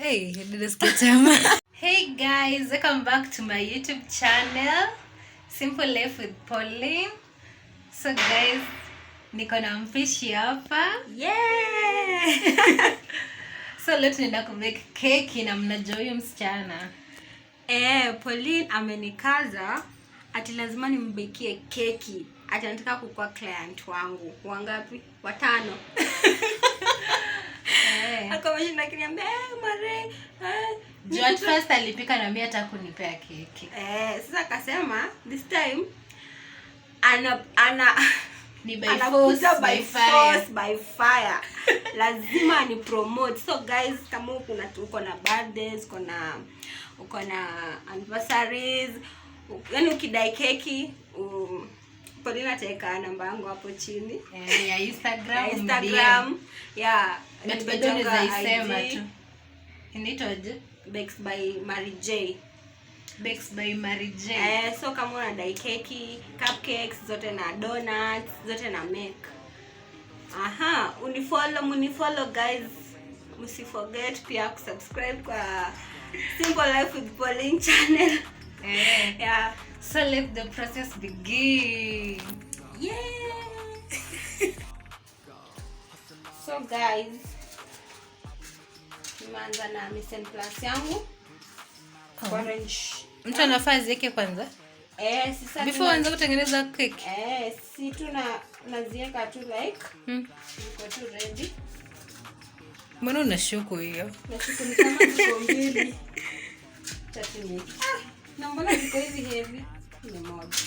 Hey, hey guys, welcome back to my YouTube channel, Simple Life with Pauline. So guys, niko na mpishi hapa. Yeah! So leo tunaenda kumake keki na mnajua huyu msichana. Pauline amenikaza ati lazima nimbekie keki. Ati anataka kukuwa client wangu. Wangapi? 5. Akamshinda kiniambia, Mare, At first alipika na mimi hata kunipea keki. Sasa akasema this time ana ni by force by fire. Lazima ni promote. So guys, kama uko na birthdays, uko na anniversaries, yani ukidai keki, Pauline ataweka namba yangu hapo chini. Ya Instagram. Yeah. But bado nizaisema tu. Inaitwaje? Bakes by Mary J. Bakes by Mary J. So kama unadai keki, cupcakes, zote na donuts, zote na make. Unifollow guys. Msiforget pia kusubscribe kwa Simple Life with Pauline channel. Yeah. So let the process begin. Yeah. So guys, nimeanza na mise en place yangu. Orange. Mtu anafaa ziweke kwanza? Sasa before anza kutengeneza cake. Si tu naziweka tu like. Iko tu ready. Mbona unashuku hiyo? Nashuku ni kama ziko mbili. Tatu. Na mbona ziko hivi heavy? Ni moja.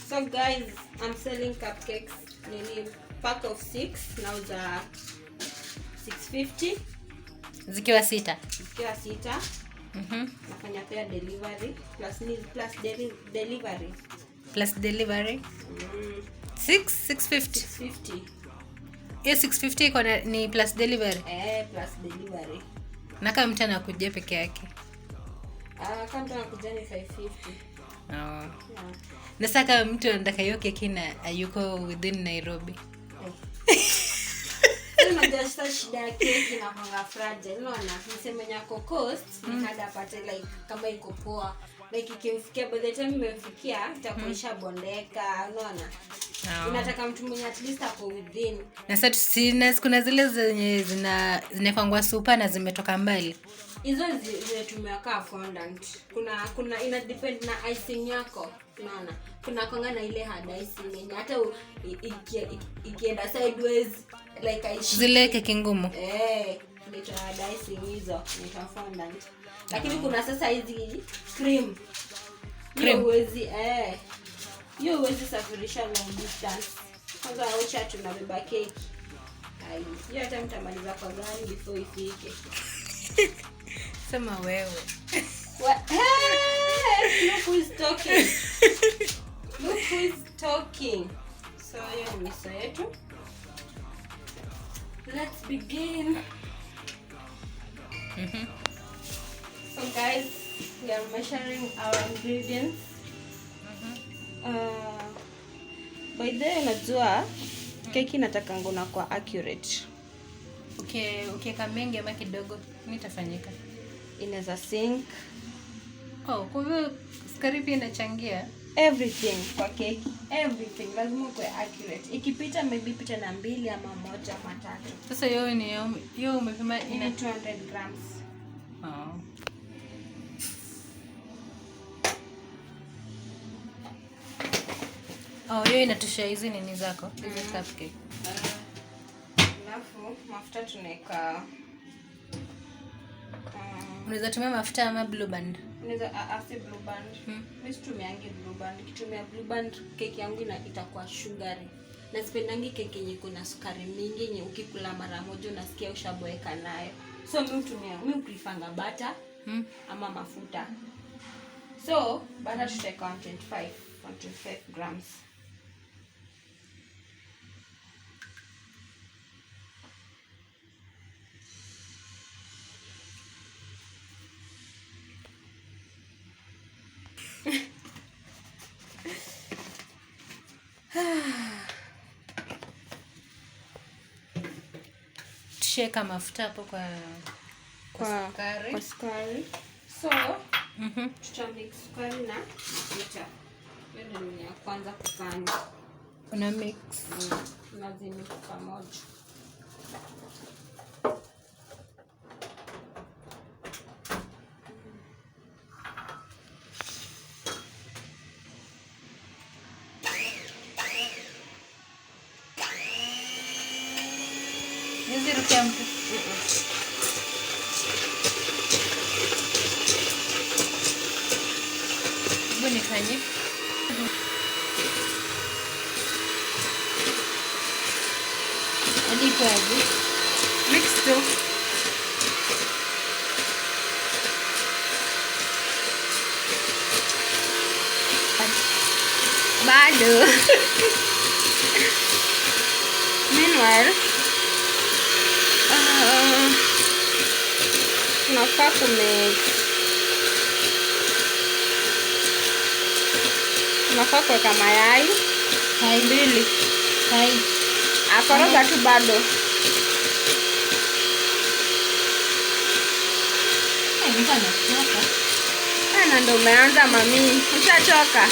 So guys, I'm selling cupcakes. Nini pack of 6 now za 650. Zikiwa 6. Nafanya pia delivery plus delivery. Plus delivery. 650. Yes, 650 iko ni plus delivery. Plus delivery. Na kama mtu anakuja peke yake. Kama mtu anakuja ni 550. Yeah. Na sasa mtu anataka hiyo keki na yuko within Nairobi. Unajua shida ya keki na kwanga fragile. Unaona, niseme nyako cost, nikada pate like kama iko poa. Like ikimfikia by the time imemfikia itakuisha bondeka, unaona? Unataka mtu mwenye at least ako within. Na sasa kuna zile zenye zinakwangwa super na zimetoka mbali. Hizo zile tumeweka fondant. Kuna ina depend na icing yako, unaona? Kuna konga na ile hard icing yenye hata ikienda sideways like aishi. Zile keki ngumu. Ndio hard icing hizo, ni fondant. Lakini kuna sasa hizi cream. Hiyo huwezi safirisha long distance. Kwanza acha tunabeba keki. Hiyo hata mtamaliza kwa gani before ifike. Sema wewe. What? Look who is talking. So hiyo ni miso yetu. Let's begin. So guys, we are measuring our ingredients. By the way, unajua keki nataka ngona kwa accurate. Okay, kama mengi ama kidogo nitafanyika. Inaweza sink. Kwa hivyo sukari pia inachangia Everything kwa keki. Everything lazima kwa accurate. Ikipita maybe pita na 2 ama 1 ama 3. Sasa hiyo umepima ina 200 grams. Hiyo inatosha hizi nini zako? Hizi cupcake. Alafu mafuta tunaweka unaweza tumia mafuta ama blue band. Unaweza blue band. Mimi situmiangi blue band. Kitumia blue band keki yangu itakuwa sugary. Na sipendangi keki yenye kuna sukari mingi yenye ukikula mara moja unasikia ushaboeka nayo. So mimi prefer butter ama mafuta. So butter tutaweka 125 grams. Ukishaweka mafuta hapo kwa sukari. So, tutamix sukari na mafuta. Hiyo ndio ya kwanza kufanya. Una mix. Lazima pamoja. Hizi rukia mtu. Hebu nifanye. Hadi kwa aje. Mix tu. Bado. Meanwhile, tunafaa kumix. Tunafaa kuweka mayai. Hai mbili. Hai. Akoroga tu bado. Na ndo umeanza mami. Ushachoka?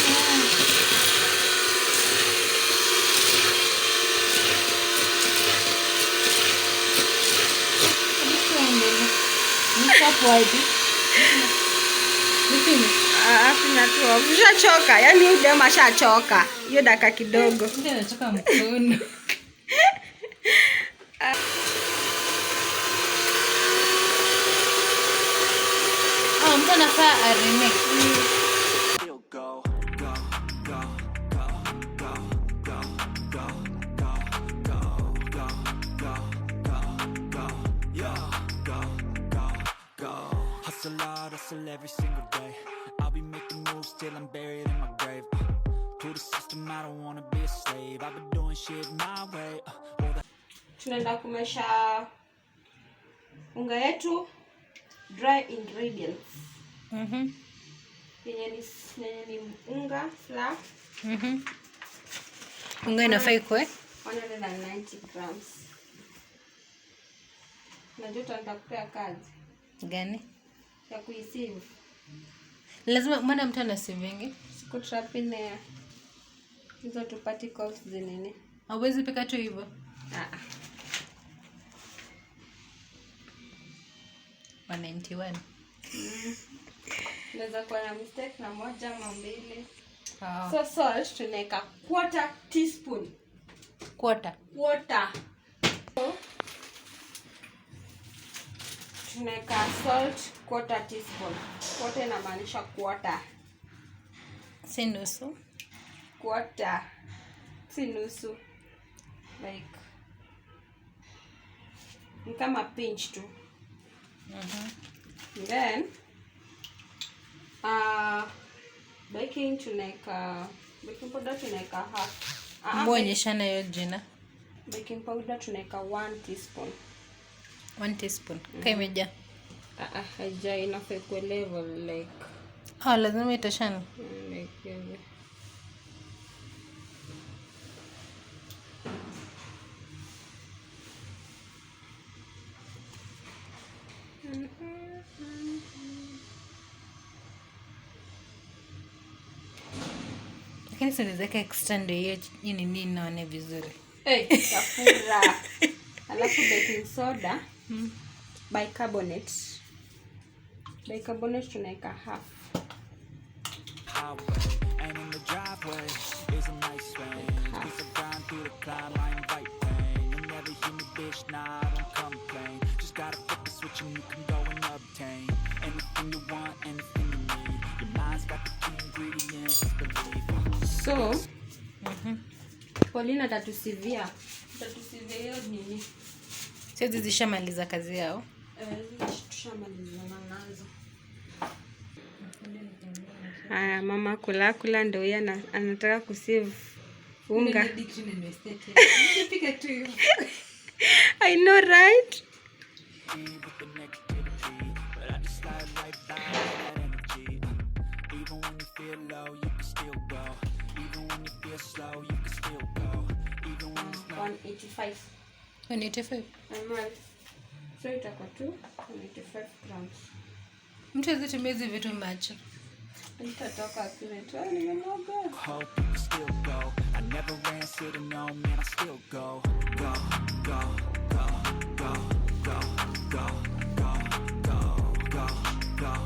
Ushachoka. Yaani huyu dema ashachoka. Hiyo dakika kidogo. Ndio nachoka mkono. Mtu anafaa aremix. Hustle every single day. I'll be making moves till I'm buried in my grave. To the system, I don't wanna be a slave. I've been doing shit my way. Tunaenda kumesha unga yetu, dry ingredients. Yenye ni unga, flour. Unga inafaa ikuwe 190 grams. Najua tutakupea kazi gani? Ya kuisieve. Lazima maana mtu anasivingi. Siku trapine hizo tu particles zinene. Hauwezi pika tu hivyo. 191. Naweza kuwa na mistake na moja ama mbili. So salt tunaweka quarter teaspoon. Quarter. Tunaweka salt quarter teaspoon. Quarter inamaanisha quarter. Si nusu. Quarter. Si nusu. Like ni kama pinch tu. Then baking powder tunaweka half. Muonyeshana hiyo jina. Baking powder tunaweka 1 teaspoon. 1 teaspoon. Kaimejaa. Haija inafaa kwa level like. Lazima itashana. Like hivi. Lakini sinaweka extra ndio hiyo nini naone vizuri. Kafura. Alafu baking soda. Bicarbonate. Bicarbonate tunaweka half. And in the driveway is a nice range. Cause I grind through the climb, I invite pain. You'll never hear me, bitch, nah, I don't complain. Just gotta flip the switch and you can go and obtain anything you want, anything you need. Your mind's got the key ingredients, believe. So, Paulina tatusivia hiyo nini? Sisi zishamaliza kazi yao. Tushamalizana nazo. Haya, mama kula ndio yeye anataka kusieve unga. I know, right? Even when you feel low, you can still go. Even when you feel slow, you can still go. Even when it's 185. 185. So itakuwa tu 95 grams. Mtu azitumia hizi vitu macho. Nitatoka akiletwa nimemwaga. Hope you can still go. I never answered a no, man, I still go. Go, go, go, go, go, go, go, go, go, go, go,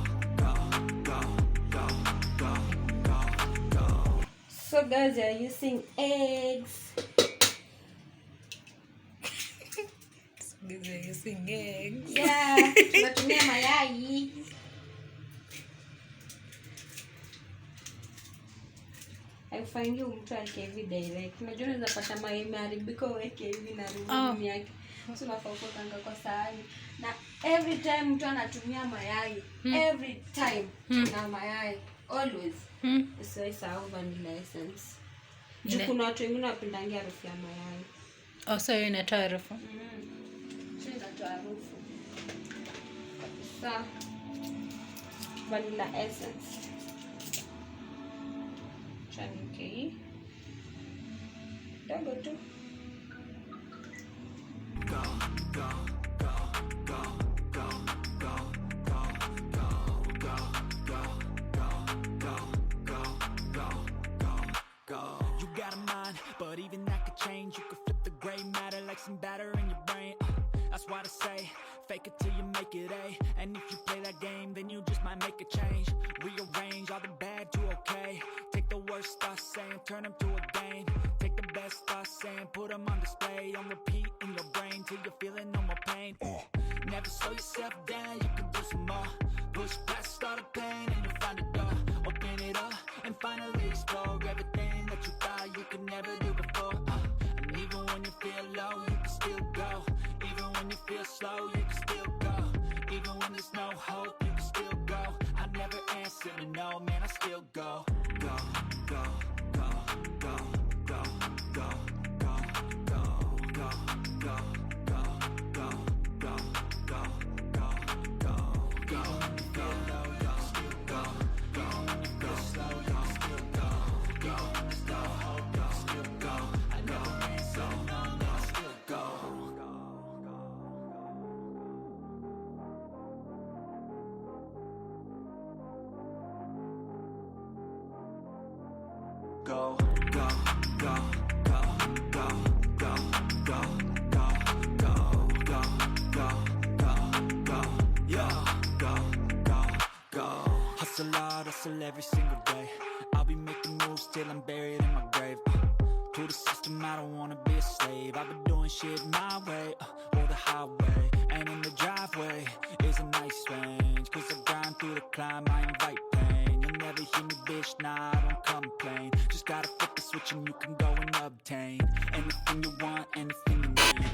go, go, go, go. So guys, they are using eggs. They're using eggs. Yeah, tunatumia mayai. Haifanyi mtu alike hivi direct. Unajua unaweza pata mayai imeharibika uweke hivi na rudi yake. So unafaa kupanga kwa sahani. Na every time mtu anatumia mayai, every time na mayai always. Usiwaisahau vanilla essence. Juu kuna watu wengine wanapenda harufu ya mayai. Oh, so inatoa harufu. So inatoa harufu. Sa vanilla essence. Chanike. Dogo tu. Go, go, go, go, go, go, go, go, go, go, go, go, go, go, go. You got a mind, but even that could change. You could flip the gray matter like some batter in your brain. That's why I say, fake it till you make it A. And if you play that game, then you just might make a change. Rearrange all the bad to okay. Take the worst thoughts saying, turn them to a game. Take the best thoughts saying, put them on display. On repeat in your brain till you're feeling no more pain. Never slow yourself down, you can do some more. Push past all the pain and you'll find a door. Open it up and finally explore everything that you thought you could never do before. And even when you feel low, you can still go. Even when you feel slow, you can still go. Even when there's no hope, you can still go. I never answer to no, man, I still go. Go, go, go, go, go, go, go, go, go, go, go, go, go, go, go, go, go. When you feel low, you can still go. Go when you feel slow, you can still go. Go when there's no hope, you can still go. I never answer to no, man, I still go. Go, go, go, go, go, go, go, go, go, go, go, go, go, yeah, go, go, go. Hustle hard, hustle every single day. I'll be making moves till I'm buried in my grave. To the system, I don't wanna be a slave. I've been doing shit my way, or the highway. And in the driveway is a nice range. Cause I grind through the climb, I invite pain. You'll never hear me, bitch, nah, I don't complain. Just gotta flip the switch and you can go and obtain anything you want, anything you need.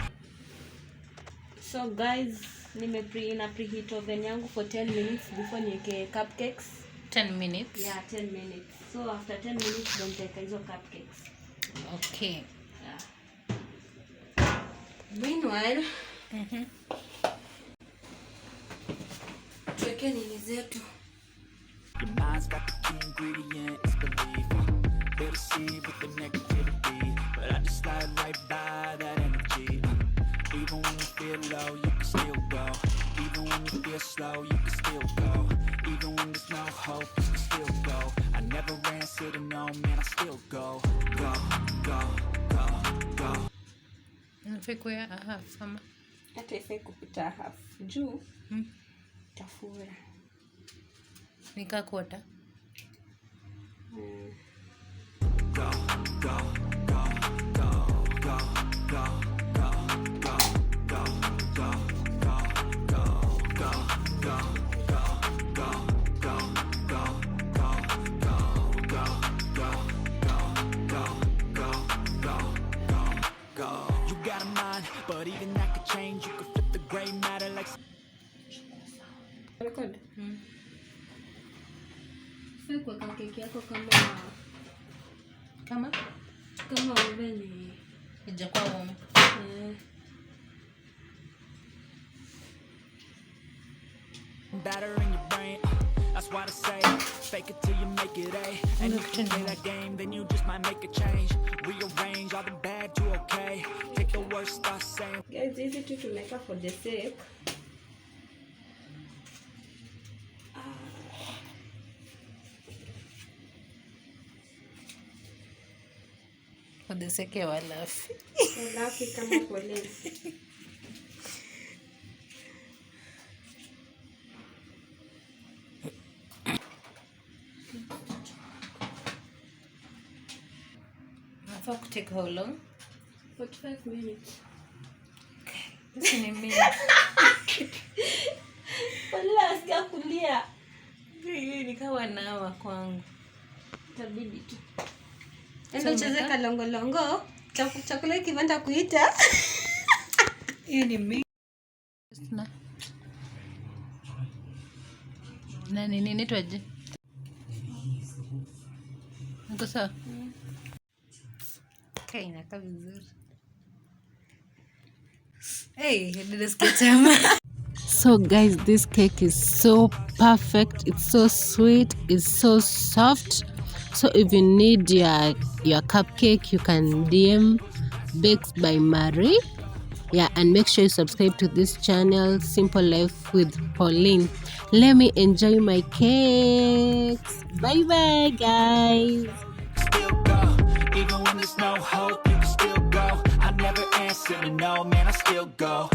So guys, preheat oven yangu for 10 minutes before niweke cupcakes. 10 minutes? Yeah, 10 minutes. So after 10 minutes don't take hizo cupcakes. Okay. Yeah. Meanwhile, tuweke nini zetu. Your mind's got the key ingredient, it's belief. They'll deceive with the negativity, but I just slide right by that energy. Even when you feel low, you can still go. Even when you feel slow, you can still go. Even when there's no hope, you can still go. I never answer to no, man, I still go. Go, go, go, go. Nafikuya half ama? Hata ifai kupita half. Juu, tafura. Nika quarter. Go, go, go, go, go, go, go, go, go, go, go, go, go, go, go, go, go, go. You got a mind, but even that could change. You could flip the gray matter like. Record. Fai kuweka keki yako kama oven Ijakuwa warm. Batter in your brain, that's why I say fake it till you make it A. And if you play that game, then you just might make a change. Rearrange all the bad to okay. Take the worst, start saying. Guys, easy to make up for the sake. For the sake of laugh. Laugh kama polisi. For to take how long? 45 minutes. Okay. This is a minute. Wala asikia kulia. Nikawa nawa kwangu. Tabidi tu. Endo cheze kalongolongo. Chakula kibanda kuita. Hiyo ni mingi. Na nini inaitwaje? Niko sawa? Okay, inakaa vizuri. Hey, nilisikia tamaa. So guys, this cake is so perfect. It's so sweet. It's so soft. So if you need your cupcake, you can DM Baked by Marie. Yeah, and make sure you subscribe to this channel, Simple Life with Pauline. Let me enjoy my cakes. Bye bye, guys. Still go, even when there's no hope, you can still go. I never answer to no, man, I still go.